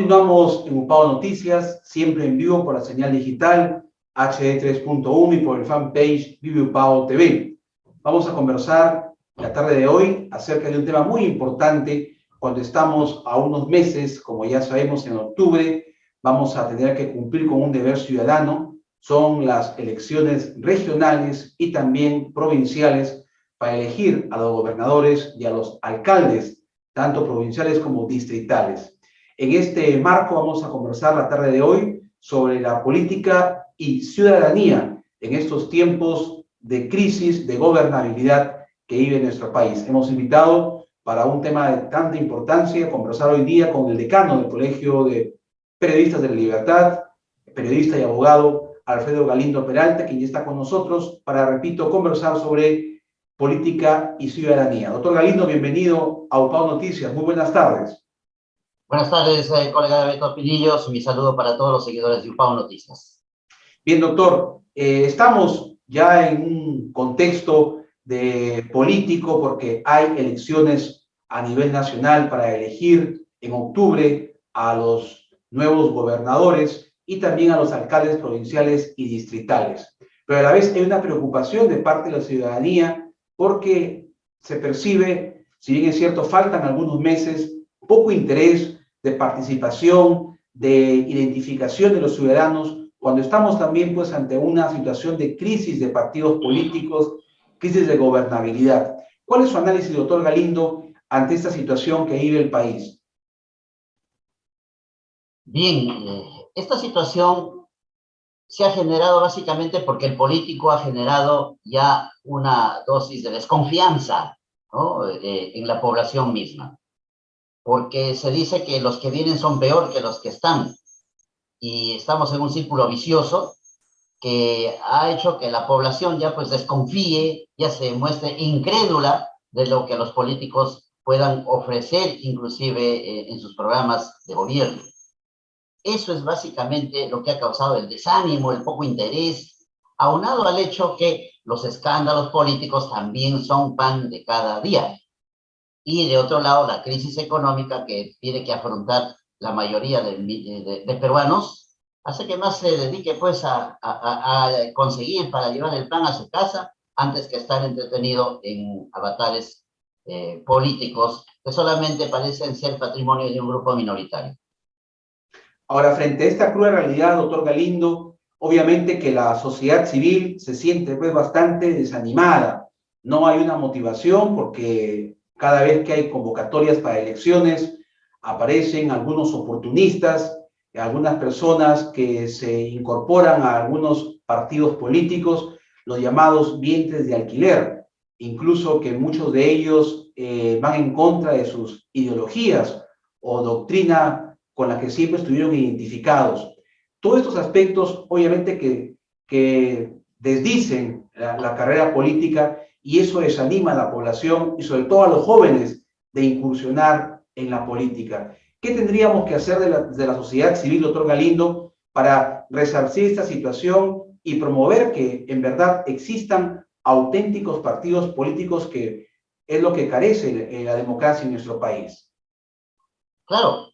Continuamos en UPAO Noticias, siempre en vivo por la señal digital HD 3.1 y por el fanpage Vive UPAO TV. Vamos a conversar la tarde de hoy acerca de un tema muy importante cuando estamos a unos meses, como ya sabemos, en octubre, vamos a tener que cumplir con un deber ciudadano. Son las elecciones regionales y también provinciales para elegir a los gobernadores y a los alcaldes, tanto provinciales como distritales. En este marco vamos a conversar la tarde de hoy sobre la política y ciudadanía en estos tiempos de crisis de gobernabilidad que vive nuestro país. Hemos invitado para un tema de tanta importancia a conversar hoy día con el decano del Colegio de Periodistas de la Libertad, periodista y abogado Alfredo Galindo Peralta, quien ya está con nosotros para, repito, conversar sobre política y ciudadanía. Doctor Galindo, bienvenido a UPAO Noticias. Muy buenas tardes. Buenas tardes, colega Beto Pinillos. Mi saludo para todos los seguidores de UPAO Noticias. Bien, doctor, estamos ya en un contexto de político porque hay elecciones a nivel nacional para elegir en octubre a los nuevos gobernadores y también a los alcaldes provinciales y distritales. Pero a la vez hay una preocupación de parte de la ciudadanía porque se percibe, si bien es cierto, faltan algunos meses, poco interés de participación, de identificación de los ciudadanos, cuando estamos también pues ante una situación de crisis de partidos políticos, crisis de gobernabilidad. ¿Cuál es su análisis, doctor Galindo, ante esta situación que vive el país? Bien, esta situación se ha generado básicamente porque el político ha generado ya una dosis de desconfianza, ¿no? En la población misma, porque se dice que los que vienen son peor que los que están, y estamos en un círculo vicioso que ha hecho que la población ya pues desconfíe, ya se muestre incrédula de lo que los políticos puedan ofrecer, inclusive en sus programas de gobierno. Eso es básicamente lo que ha causado el desánimo, el poco interés, aunado al hecho que los escándalos políticos también son pan de cada día. Y de otro lado, la crisis económica que tiene que afrontar la mayoría de peruanos hace que más se dedique pues a conseguir para llevar el pan a su casa antes que estar entretenido en avatares políticos que solamente parecen ser patrimonio de un grupo minoritario. Ahora, frente a esta cruel realidad, doctor Galindo, obviamente que la sociedad civil se siente pues bastante desanimada. No hay una motivación porque cada vez que hay convocatorias para elecciones aparecen algunos oportunistas, algunas personas que se incorporan a algunos partidos políticos, los llamados vientres de alquiler, incluso que muchos de ellos van en contra de sus ideologías o doctrina con la que siempre estuvieron identificados. Todos estos aspectos, obviamente, que desdicen la carrera política y eso desanima a la población y sobre todo a los jóvenes de incursionar en la política. ¿Qué tendríamos que hacer de la sociedad civil, doctor Galindo, para resarcir esta situación y promover que en verdad existan auténticos partidos políticos, que es lo que carece la democracia en nuestro país? Claro,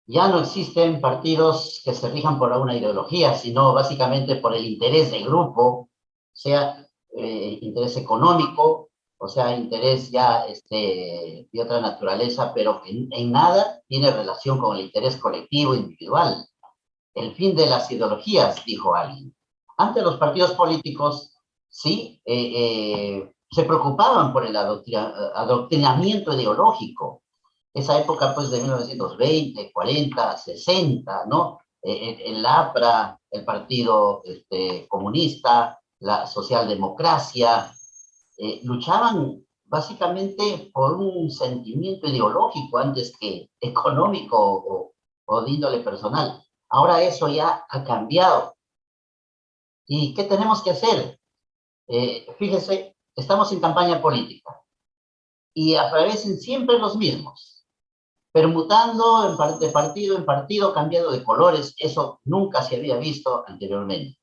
ya no existen partidos que se rijan por una ideología, sino básicamente por el interés de grupo, sea interés económico, o sea, interés ya de otra naturaleza, pero que en nada tiene relación con el interés colectivo individual. El fin de las ideologías, dijo alguien. Antes los partidos políticos sí se preocupaban por el adoctrinamiento ideológico. Esa época pues de 1920, 40, 60, ¿no? El APRA, el Partido Comunista, la socialdemocracia, luchaban básicamente por un sentimiento ideológico antes que económico o de índole personal. Ahora eso ya ha cambiado. ¿Y qué tenemos que hacer? Fíjese, estamos en campaña política y aparecen siempre los mismos, permutando de partido en partido, cambiando de colores. Eso nunca se había visto anteriormente.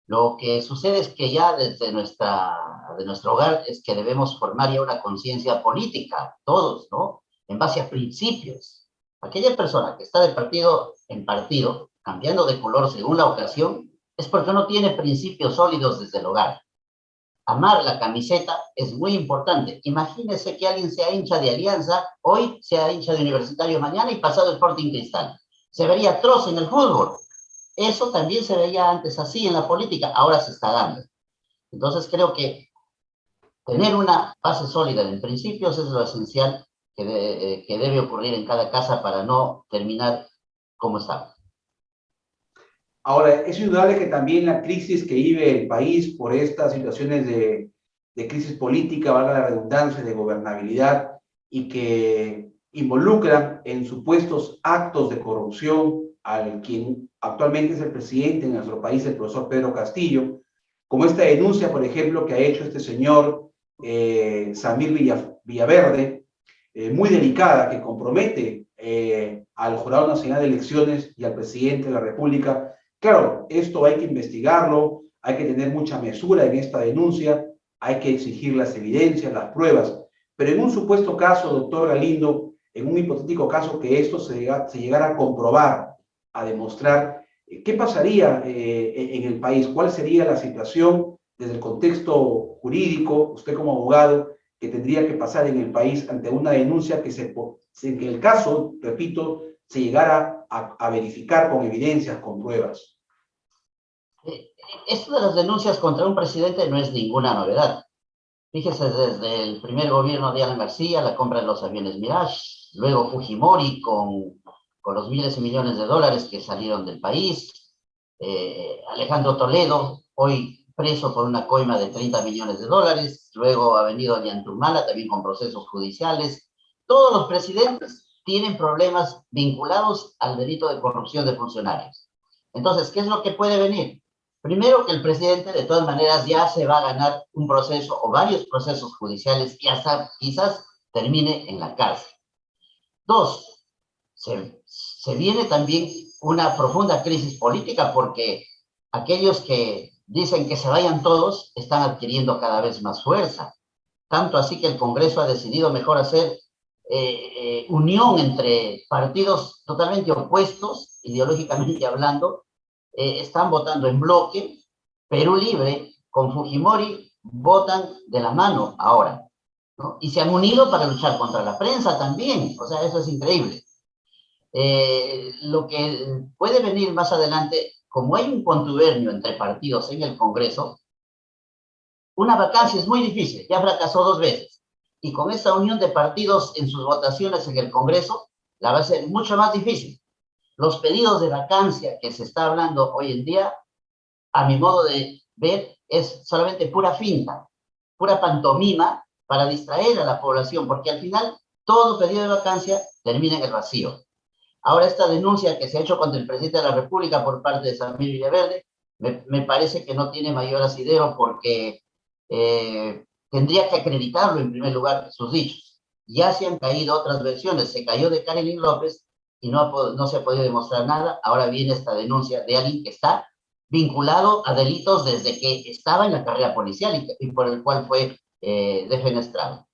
Lo que sucede es que ya desde nuestro hogar es que debemos formar ya una conciencia política, todos, ¿no? En base a principios. Aquella persona que está de partido en partido, cambiando de color según la ocasión, es porque no tiene principios sólidos desde el hogar. Amar la camiseta es muy importante. Imagínese que alguien sea hincha de Alianza, hoy sea hincha de Universitario mañana y pasado Sporting Cristal. Se vería atroz en el fútbol. Eso también se veía antes así en la política, ahora se está dando. Entonces creo que tener una base sólida en principios es lo esencial que debe ocurrir en cada casa para no terminar como está. Ahora, es indudable que también la crisis que vive el país por estas situaciones de crisis política, valga la redundancia, de gobernabilidad, y que involucran en supuestos actos de corrupción al quien actualmente es el presidente en nuestro país, el profesor Pedro Castillo, como esta denuncia, por ejemplo, que ha hecho este señor Samir Villaverde, muy delicada, que compromete al Jurado Nacional de Elecciones y al presidente de la República. Claro, esto hay que investigarlo, hay que tener mucha mesura en esta denuncia, hay que exigir las evidencias, las pruebas, pero en un supuesto caso, doctor Galindo, en un hipotético caso que esto se llegara a comprobar, a demostrar, ¿qué pasaría en el país? ¿Cuál sería la situación desde el contexto jurídico, usted como abogado, que tendría que pasar en el país ante una denuncia en que el caso, repito, se llegara a verificar con evidencias, con pruebas? Esto de las denuncias contra un presidente no es ninguna novedad. Fíjese, desde el primer gobierno de Alan García, la compra de los aviones Mirage, luego Fujimori con los miles y millones de dólares que salieron del país, Alejandro Toledo, hoy preso por una coima de 30 millones de dólares, luego ha venido Ollantumala también con procesos judiciales. Todos los presidentes tienen problemas vinculados al delito de corrupción de funcionarios. Entonces, ¿qué es lo que puede venir? Primero, que el presidente de todas maneras ya se va a ganar un proceso o varios procesos judiciales y hasta quizás termine en la cárcel. Dos, se viene también una profunda crisis política porque aquellos que dicen que se vayan todos están adquiriendo cada vez más fuerza. Tanto así que el Congreso ha decidido mejor hacer unión entre partidos totalmente opuestos, ideológicamente hablando, están votando en bloque. Perú Libre con Fujimori votan de la mano ahora, ¿no? Y se han unido para luchar contra la prensa también, o sea, eso es increíble. Lo que puede venir más adelante, como hay un contubernio entre partidos en el Congreso, una vacancia es muy difícil, ya fracasó 2 veces, y con esa unión de partidos en sus votaciones en el Congreso, la va a ser mucho más difícil. Los pedidos de vacancia que se está hablando hoy en día, a mi modo de ver, es solamente pura finta, pura pantomima para distraer a la población, porque al final todo pedido de vacancia termina en el vacío. Ahora, esta denuncia que se ha hecho contra el presidente de la República por parte de Samir Villaverde, me parece que no tiene mayor asidero porque tendría que acreditarlo en primer lugar sus dichos. Ya se han caído otras versiones, se cayó de Karelin López y no se ha podido demostrar nada. Ahora viene esta denuncia de alguien que está vinculado a delitos desde que estaba en la carrera policial y por el cual fue defenestrado.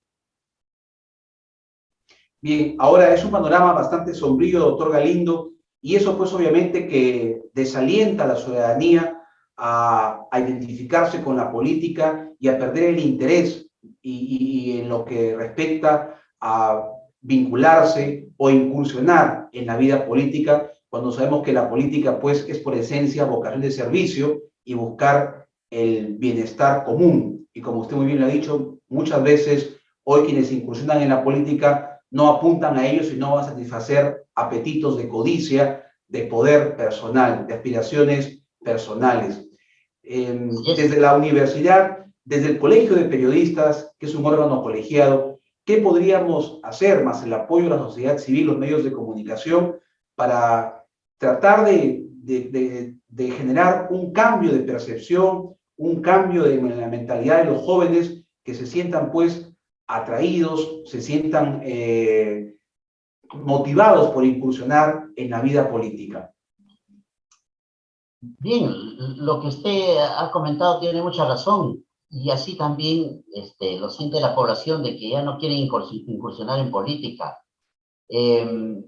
Bien, ahora es un panorama bastante sombrío, doctor Galindo, y eso pues obviamente que desalienta a la ciudadanía a identificarse con la política y a perder el interés y en lo que respecta a vincularse o incursionar en la vida política, cuando sabemos que la política pues es por esencia vocación de servicio y buscar el bienestar común. Y como usted muy bien lo ha dicho, muchas veces hoy quienes incursionan en la política no apuntan a ellos, sino a satisfacer apetitos de codicia, de poder personal, de aspiraciones personales. Desde la universidad, desde el Colegio de Periodistas, que es un órgano colegiado, ¿qué podríamos hacer más el apoyo de la sociedad civil, los medios de comunicación, para tratar de generar un cambio de percepción, un cambio en la mentalidad de los jóvenes que se sientan pues atraídos, se sientan motivados por incursionar en la vida política? Bien, lo que usted ha comentado tiene mucha razón y así también lo siente la población de que ya no quieren incursionar en política.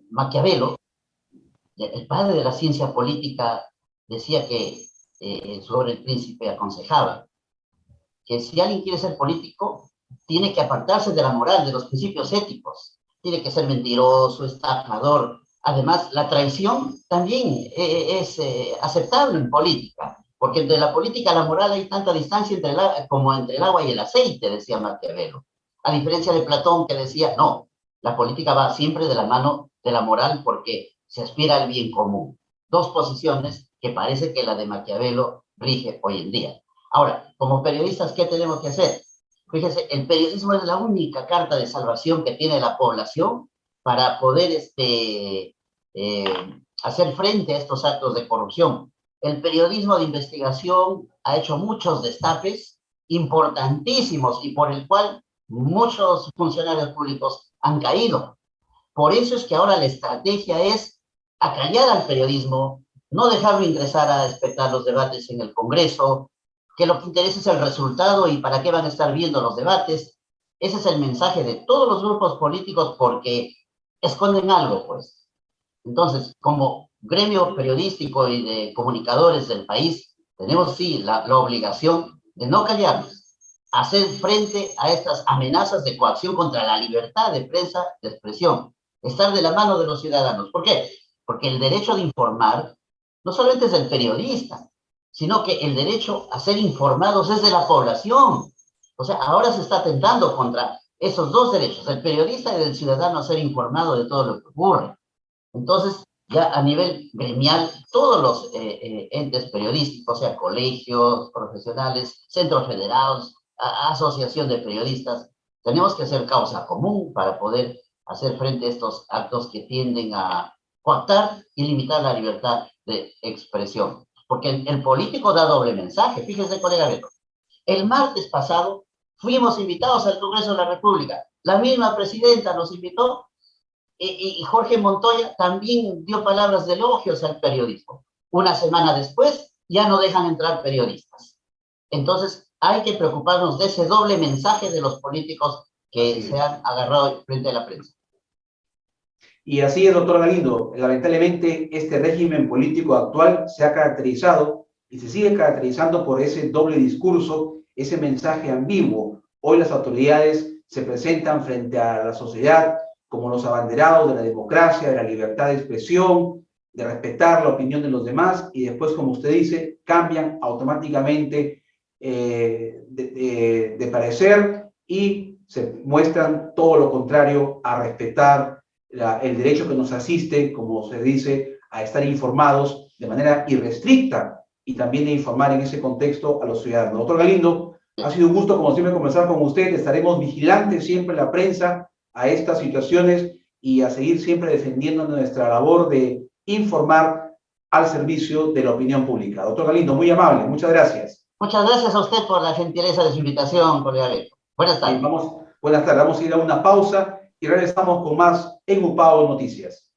Maquiavelo, el padre de la ciencia política, decía que sobre el príncipe aconsejaba que si alguien quiere ser político, tiene que apartarse de la moral, de los principios éticos. Tiene que ser mentiroso, estafador. Además, la traición también es aceptable en política, porque entre la política y la moral hay tanta distancia como entre el agua y el aceite, decía Maquiavelo. A diferencia de Platón, que decía, no, la política va siempre de la mano de la moral porque se aspira al bien común. Dos posiciones que parece que la de Maquiavelo rige hoy en día. Ahora, como periodistas, ¿qué tenemos que hacer? Fíjese, el periodismo es la única carta de salvación que tiene la población para poder hacer frente a estos actos de corrupción. El periodismo de investigación ha hecho muchos destapes importantísimos y por el cual muchos funcionarios públicos han caído. Por eso es que ahora la estrategia es acallar al periodismo, no dejarlo ingresar a espectar los debates en el Congreso, que lo que interesa es el resultado y para qué van a estar viendo los debates. Ese es el mensaje de todos los grupos políticos porque esconden algo, pues. Entonces, como gremio periodístico y de comunicadores del país, tenemos sí la obligación de no callarnos, hacer frente a estas amenazas de coacción contra la libertad de prensa, de expresión, estar de la mano de los ciudadanos. ¿Por qué? Porque el derecho de informar no solamente es del periodista, sino que el derecho a ser informados es de la población. O sea, ahora se está atentando contra esos dos derechos, del periodista y del ciudadano a ser informado de todo lo que ocurre. Entonces, ya a nivel gremial, todos los entes periodísticos, o sea, colegios, profesionales, centros federados, asociación de periodistas, tenemos que hacer causa común para poder hacer frente a estos actos que tienden a coartar y limitar la libertad de expresión. Porque el político da doble mensaje. Fíjese, colega Beto, el martes pasado fuimos invitados al Congreso de la República. La misma presidenta nos invitó y Jorge Montoya también dio palabras de elogios al periodismo. Una semana después ya no dejan entrar periodistas. Entonces hay que preocuparnos de ese doble mensaje de los políticos que se han agarrado frente a la prensa. Y así es, doctor Galindo. Lamentablemente, este régimen político actual se ha caracterizado y se sigue caracterizando por ese doble discurso, ese mensaje ambiguo. Hoy las autoridades se presentan frente a la sociedad como los abanderados de la democracia, de la libertad de expresión, de respetar la opinión de los demás, y después, como usted dice, cambian automáticamente de parecer y se muestran todo lo contrario a respetar el derecho que nos asiste, como se dice, a estar informados de manera irrestricta y también de informar en ese contexto a los ciudadanos. Doctor Galindo, ha sido un gusto, como siempre, conversar con usted. Estaremos vigilantes siempre en la prensa a estas situaciones y a seguir siempre defendiendo nuestra labor de informar al servicio de la opinión pública. Doctor Galindo, muy amable, muchas gracias. Muchas gracias a usted por la gentileza de su invitación, colega Beto. Buenas tardes. Buenas tardes, vamos a ir a una pausa y regresamos con más en UPAO Noticias.